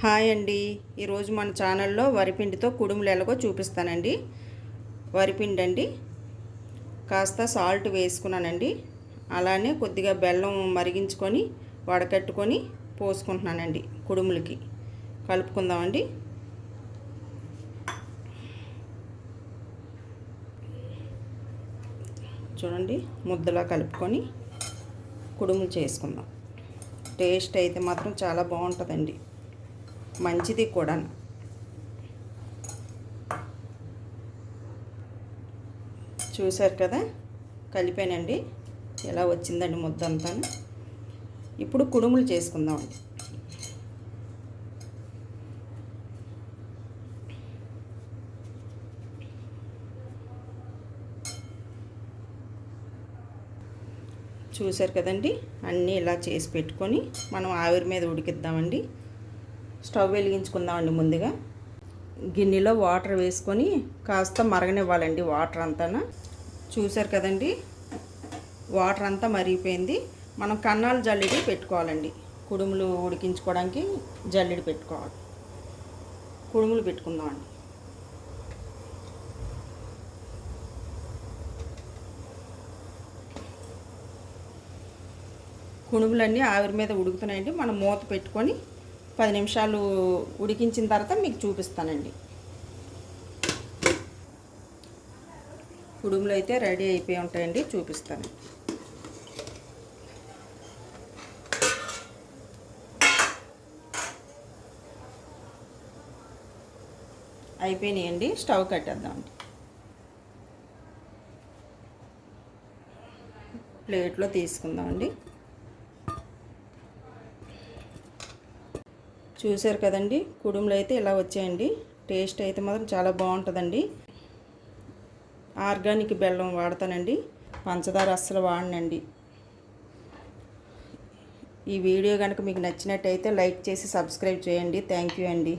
Hi అండి. ఈరోజు మన ఛానల్లో వరిపిండితో కుడుములు ఎలాగో చూపిస్తానండి. వరిపిండి అండి, కాస్త సాల్ట్ వేసుకున్నానండి. అలానే కొద్దిగా బెల్లం మరిగించుకొని వడకట్టుకొని పోసుకుంటున్నానండి. కుడుములకి కలుపుకుందామండి. చూడండి, ముద్దలా కలుపుకొని కుడుములు చేసుకుందాం. టేస్ట్ అయితే మాత్రం చాలా బాగుంటుందండి, మంచిది కూడా. చూసారు కదా, కలిపానండి. ఎలా వచ్చిందండి ముద్ద అంతా. ఇప్పుడు కుడుములు చేసుకుందామండి. చూసారు కదండి, అన్నీ ఇలా చేసి పెట్టుకొని మనం ఆవిరి మీద ఉడికిద్దామండి. స్టవ్ వెలిగించుకుందామండి. ముందుగా గిన్నెలో వాటర్ వేసుకొని కాస్త మరగనివ్వాలండి. వాటర్ అంతా చూసారు కదండి, వాటర్ అంతా మరిగిపోయింది. మనం కన్నాలు జల్లెడి పెట్టుకోవాలండి. కుడుములు ఉడికించుకోవడానికి జల్లెడి పెట్టుకోవాలి. కుడుములు పెట్టుకుందామండి. కుడుములన్నీ ఆవిరి మీద ఉడుకుతున్నాయండి. మనం మూత పెట్టుకొని 10 నిమిషాలు ఉడికించిన తర్వాత మీకు చూపిస్తానండి. కుడుములు అయితే రెడీ అయిపోయి ఉంటాయండి, చూపిస్తాను. అయిపోయినాయండి. స్టవ్ కట్టేద్దామండి. ప్లేట్లో తీసుకుందామండి. చూసారు కదండి, కుడుములు అయితే ఇలా వచ్చాయండి. టేస్ట్ అయితే మాత్రం చాలా బాగుంటుందండి. ఆర్గానిక్ బెల్లం వాడతానండి, పంచదార అస్సలు వాడనండి. ఈ వీడియో కనుక మీకు నచ్చినట్టయితే లైక్ చేసి సబ్స్క్రైబ్ చేయండి. థ్యాంక్ యూ అండి.